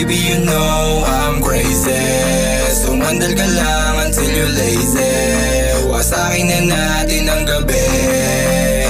Baby, you know I'm crazy. Sumandal ka lang until you're lazy. Wasakin na natin ang gabi.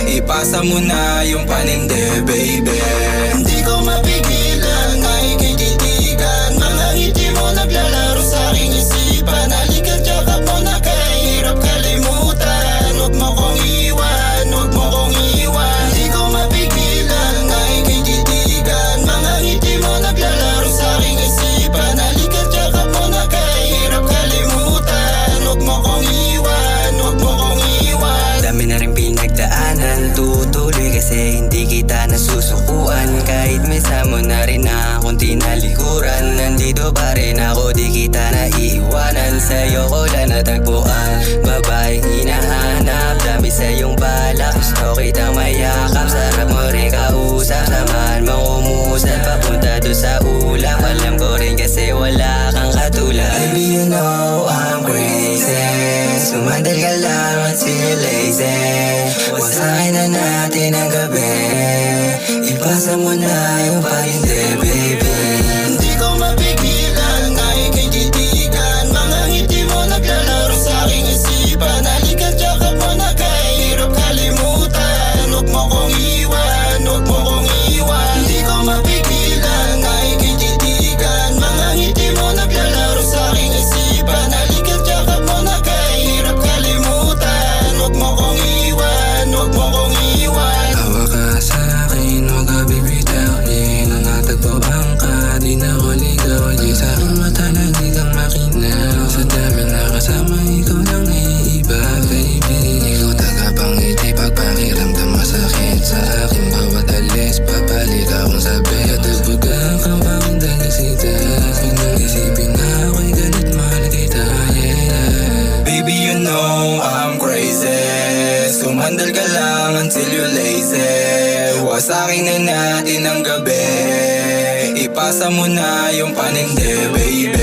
Ipasa mo na yung paninde, baby. Hindi ko mapigilan, nakikititigan. Mga ngiti mo naglalaro sa aking isipan. Halika't yakap mo na kahirap kalimutan. Huwag mo kong iwan, huwag mo kong iwan. Hindi ko mapigilan, nakikititigan. Mga ngiti mo naglalaro sa aking isipan. Halika't yakap mo na kahirap kalimutan. Huwag mo kong iwan, huwag mo kong iwan. Dami na rin pinagdaanan, tutuloy kasi hindi kita nasusukuan. Kahit minsan mo na rin akong tinalikuran, nandito pa rin ako, di kita naiiwanan. Sa'yo ko lang natagpuan, babaeng hinahanap. Dami sa'yong balak, gusto kitang mayakap. Sarap mo rin kausap, samahan mo umusad papunta doon sa ulap. Alam ko rin kasi wala kang katulad. Baby, you know I'm crazy. Sumandal ka lang until you're lazy. Wasakin na natin ang gabi. Ipasa mo na yung paninde, baby. Hindi ko mapigilan, nakikititigan. Mga ngiti mo naglalaro sa aking isipan. Halika't yakap mo na kahirap kalimutan. Huwag mo kong iwan, huwag mo kong iwan. Hindi ko mapigilan, nakikititigan. Mga ngiti mo naglalaro sa aking isipan. Halika't yakap mo na kahirap kalimutan. Huwag mo kong iwan, huwag mo kong iwan. Hawa ka sa akin, huwag ka bibitawin. Nung natagpuan ka, di na ako ligaw. Di sa aking mata na di kang makinaw. Sa dami na kasama, ikaw lang naiiba, baby. Ikaw tagapangiti pag pakiramdam masakit. Sa aking bawat alis, papalik akong sabi. Katubugan kang pangindang isita. Pinag-isipin na ako'y galit, mahal kita, yeah. Baby, you know I'm crazy. Sumandal ka lang until you're lazy. Wasakin na natin ang gabi. Ipasa mo na yung paninde, baby.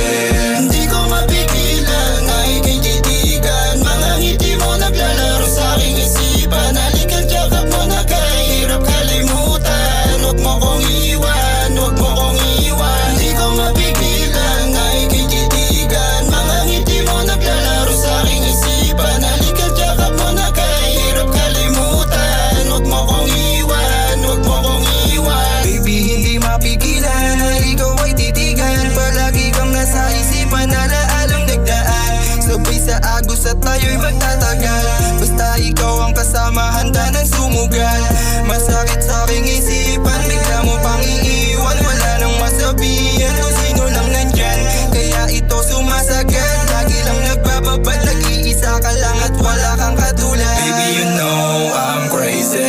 Hindi ko mapigilan, nakikititigan. Mga ngiti mo naglalaro sa aking isipan. Halika't yakap mo na kahirap kalimutan. Huwag mo kong iwan, huwag mo kong iwan. Hindi ko mapigilan, nakikititigan. Mga ngiti mo naglalaro sa aking isipan. Halika't yakap mo na kahirap kalimutan. Huwag mo kong iwan, huwag mo kong iwan. Baby, hindi mapigilan na ikaw ay titigan. Palagi kang nasa isipan, alaalang nagdaan. Sabay sa agos at tayo'y magtatagal. Basta ikaw ang kasama, handa ng sumugal. Masakit sa aking isipan, bigla mo pang iiwan. Wala nang masabihan kung sino lang nandyan. Kaya ito sumasagad, lagi lang nagbababad. Nag-iisa ka lang at wala kang katulad. Baby, you know I'm crazy.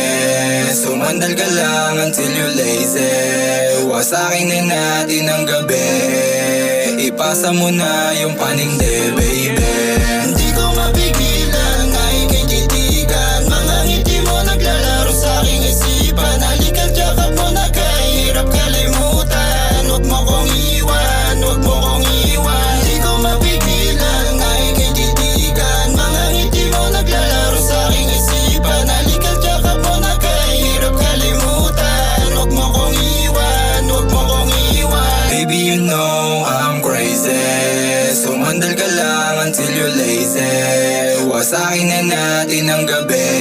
Sumandal ka lang until you're lazy. Wasakin na natin ang gabi. Ipasa mo na yung paninde, baby. Hindi ko mapigilan, nakikititigan. Mga ngiti mo naglalaro sa aking isipan. Halika't yakap mo na kahirap kalimutan. Huwag mo kong iwan, huwag mo kong iwan. Hindi ko mapigilan, nakikititigan. Mga ngiti mo naglalaro sa aking isipan. Halika't yakap mo na kahirap kalimutan. Huwag mo kong iwan, huwag mo kong iwan. Baby, you know I'm crazy. Sumandal ka lang until you're lazy. Wasakin na natin ang gabi.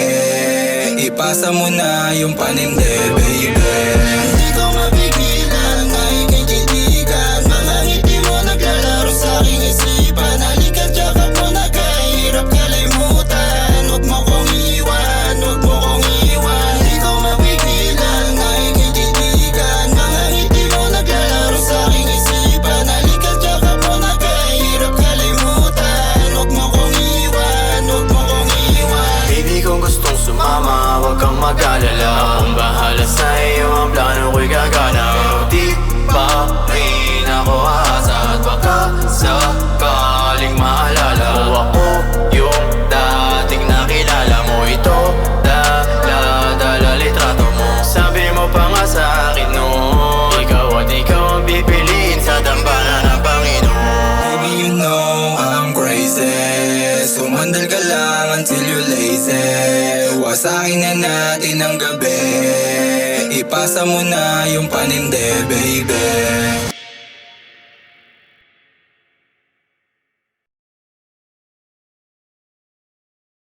Ipasa mo na yung paninde, baby. Hindi ko mapigilan, nakikititigan. Mga ngiti mo naglalaro sa aking isipan. Halika't yakap mo na kahirap kalimutan. Huwag mo kong iwan, huwag mo kong iwan. Hindi ko mapigilan, nakikititigan. Mga ngiti mo naglalaro sa aking isipan. Halika't yakap mo na kahirap kalimutan. Huwag mo kong iwan, huwag mo kong iwan. Baby, kung gustong sumama, huwag kang mag-alala. Akong bahala sa iyo, ang plano ko'y gagana. Pero di pa rin ako aasa at baka sakaling maalala mo ako yung dating nakilala mo. Ito, dala litrato mo. Sabi mo pa nga sa akin noon, ikaw at ikaw ang pipiliin sa dambana ng Panginoon. Baby, you know I'm crazy. Sumandal ka lang until you're lazy. Wasakin na natin ang gabi. Ipasa mo na yung paninde, baby.